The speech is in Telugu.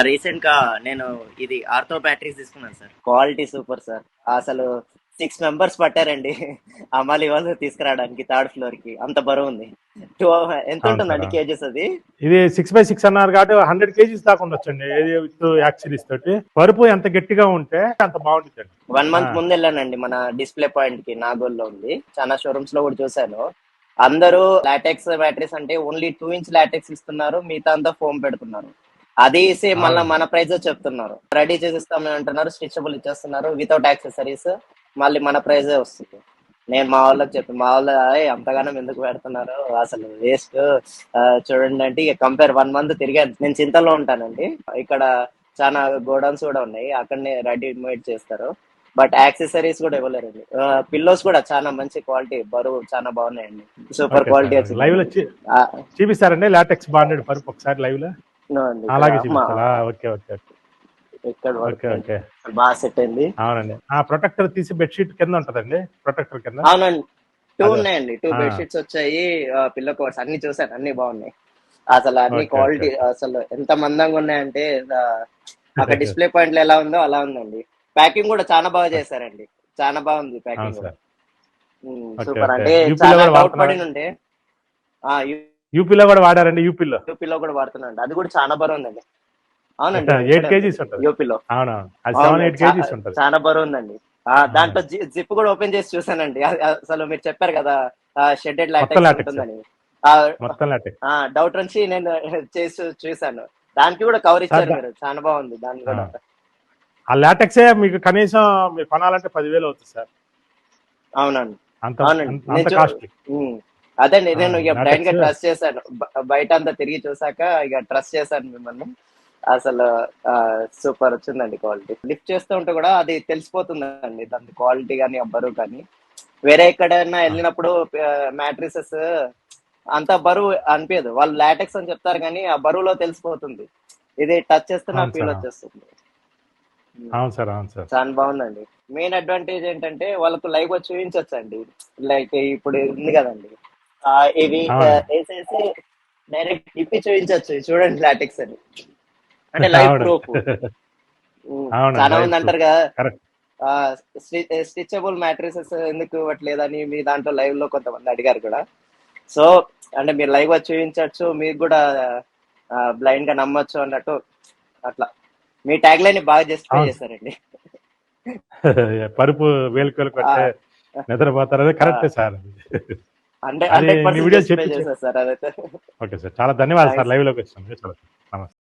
రీసెంట్ గా నేను ఇది ఆర్థో బ్యాటరీస్ తీసుకున్నాను సార్. Quality super sir. అసలు 6 మెంబర్స్ పట్టారండి అమ్మాలి వాళ్ళు తీసుకురావడానికి థర్డ్ ఫ్లోర్ కి. అంత బరువు ఉంది. ఎంత అవును సార్. ఉంటుందండి కేజెస్ అది? ఇది 6x6 అన్నారు కాబట్టి 100 కేజీస్ దాకా ఉండొచ్చండి. ఏది విత్ యాక్సిరీస్ తోటి పరుపు ఎంత గట్టిగా ఉంటే అంత బాగుంటుందండి. 1 మంత్ ముందు వెళ్ళానండి మన డిస్ప్లే పాయింట్ కి, నాగోల్లో ఉంది. చాలా షోరూమ్స్ లో కూడా చూశాను. అందరూ లాటెక్స్ బ్యాటరీస్ అంటే ఓన్లీ 2 ఇంచ్ లాటెక్స్ ఇస్తున్నారు, మిగతా అంతా ఫోమ్ పెడుతున్నారు. అది సేమ్ మళ్ళీ అవునండి. మన ప్రైస్ చెప్తున్నారు. రెడీ చేసిస్తామని అంటున్నారు, స్ట్రెచబుల్ ఇచ్చేస్తున్నారు వితౌట్ యాక్సెసరీస్. మళ్ళీ మన ప్రైజే వస్తుంది. నేను మా వాళ్ళకి చెప్పాను, మా వాళ్ళు అంతగానం ఎందుకు పెడుతున్నారు అసలు వేస్ట్ చూడండి అంటే, ఇక కంపేర్ 1 మంత్ తిరిగాను. నేను చింతల్లో ఉంటానండి. ఇక్కడ చాలా గోడౌన్స్ కూడా ఉన్నాయి, అక్కడనే రెడీమేడ్ చేస్తారు. బట్ యాక్సెసరీస్ కూడా ఇవ్వలేరండి. పిల్లోస్ కూడా చాలా మంచి క్వాలిటీ, బరువు చాలా బాగున్నాయండి. Super okay quality sir. Live లో వచ్చింది. చూపిస్తారండి లాటెక్స్ బాండెడ్ పరుపు ఒకసారి లైవ్ లో? అలాగే చూపిస్తారా? ఓకే ఓకే ఇక్కడ ఓకే ఓకే. బాగా సెట్ అయింది. అవునండి. ఆ ప్రొటెక్టర్ తీసి బెడ్షీట్ కింద ఉంటదండి, ప్రొటెక్టర్ కింద. అవునండి, 2 అదే. ఉన్నాయండి. 2 ఆ, బెడ్షీట్స్ వచ్చాయి, పిల్లో కవర్స్ అన్ని చూసాను, అన్ని బాగున్నాయి. అసలు అన్ని ఓకే ఓకే క్వాలిటీ ఓకే. అసలు ఎంత మందంగా ఉన్నాయంటే, అక్కడ డిస్ప్లే పాయింట్ లో ఎలా ఉందో అలా ఉందండి. ప్యాకింగ్ కూడా చాలా బాగా చేశారండి, చాలా బాగుంది అవును ప్యాకింగ్ కూడా. సార్. Okay super. ఓకే. అంటే యూపీలో చాలా కూడా డౌట్ వాడుతున్నారు? పడి ఉండే. యూపీలో కూడా వాడారండి? యూపీలో యూపీలో కూడా వాడుతున్నాండి, అది కూడా చాలా బరువు ఉందండి. అవునండి, 8 ఇక్కడే కేజీస్ ఉందండి ఉంటది. యూపీలో. అవునవును, అది అవును, 7-8 కేజీస్ ఉంటది. చాలా బరువు ఉందండి. అవును. దాంట్లో జిప్ కూడా ఓపెన్ చేసి చూసానండి. అసలు మీరు చెప్పారు కదా షెడెడ్ మొత్తం లాటెక్స్ లాటెక్స్. ఉంటుందని. మొత్తం లాటెక్స్. డౌట్ నుంచి నేను చేసి చూసాను. దానికి కూడా కవర్ సార్ ఇచ్చారు మీరు, చాలా బాగుంది దాన్ని ఆ, కూడా. ఆ లాటెక్సే మీకు కనీసం మీరు కొనాలంటే 10,000 అవుతుంది సార్. అవునండి, అంత అవునండి. అంత కాస్ట్లీ. అదే నేను ఇక బ్లైండ్ గా లాటెక్స్. ట్రస్ట్ చేశాను. బయట అంతా తిరిగి చూసాక ఇక ట్రస్ట్ చేశాను మిమ్మల్ని. అసలు సూపర్ వచ్చిందండి క్వాలిటీ. లిఫ్ట్ చేస్తూ ఉంటే కూడా అది తెలిసిపోతుందండి, దాని క్వాలిటీ కానీ ఆ బరువు కానీ. వేరే ఎక్కడైనా వెళ్ళినప్పుడు మ్యాట్రిసెస్ అంత బరువు అనిపించదు, వాళ్ళు లాటెక్స్ అని చెప్తారు కానీ ఆ బరువులో తెలిసిపోతుంది. ఇది టచ్ చేస్తే నా అవును ఫీల్ సార్. వచ్చేస్తుంది. అవును సార్. అవును సార్. చాలా బాగుందండి. మెయిన్ అడ్వాంటేజ్ ఏంటంటే వాళ్ళకు లైవ్ గా చూపించొచ్చండి. లైక్ ఇప్పుడు ఉంది కదండి, ఇవి అవునండి. వేసేసి డైరెక్ట్ ఇప్పి చూపించచ్చు, చూడండి లాటెక్స్ అని. అంటే లైవ్ అవును. ప్రూఫ్. అవునండి, చాలా లైవ్ మంది ప్రూఫ్. అంటారు కదా, కరెక్ట్. స్టిచబుల్ మ్యాట్రిసెస్ ఎందుకు ఇవ్వట్లేదని, మీ దాంట్లో లైవ్ లో కొంతమంది అడిగారు కూడా. సో అంటే మీరు లైవ్ గా చూపించవచ్చు, మీకు కూడా బ్లైండ్ గా నమ్మొచ్చు అన్నట్టు. అట్లా మీ ట్యాగ్ లైన్ బాగా జస్టిఫై అవును. చేశారండి. పరుపు వేలుకోలు కొట్టే నిద్రపోతారు, అది కరెక్టే సార్. హండ్రెడ్ అది హండ్రెడ్ నీ పర్సెంట్ వీడియో జస్టిఫై చెప్పించి. చేశారు సార్ అదైతే. ఓకే సార్, చాలా ధన్యవాదాలు సార్ థ్యాంక్స్. లైవ్ లోకి వచ్చినందుకు. చాలా నమస్తే.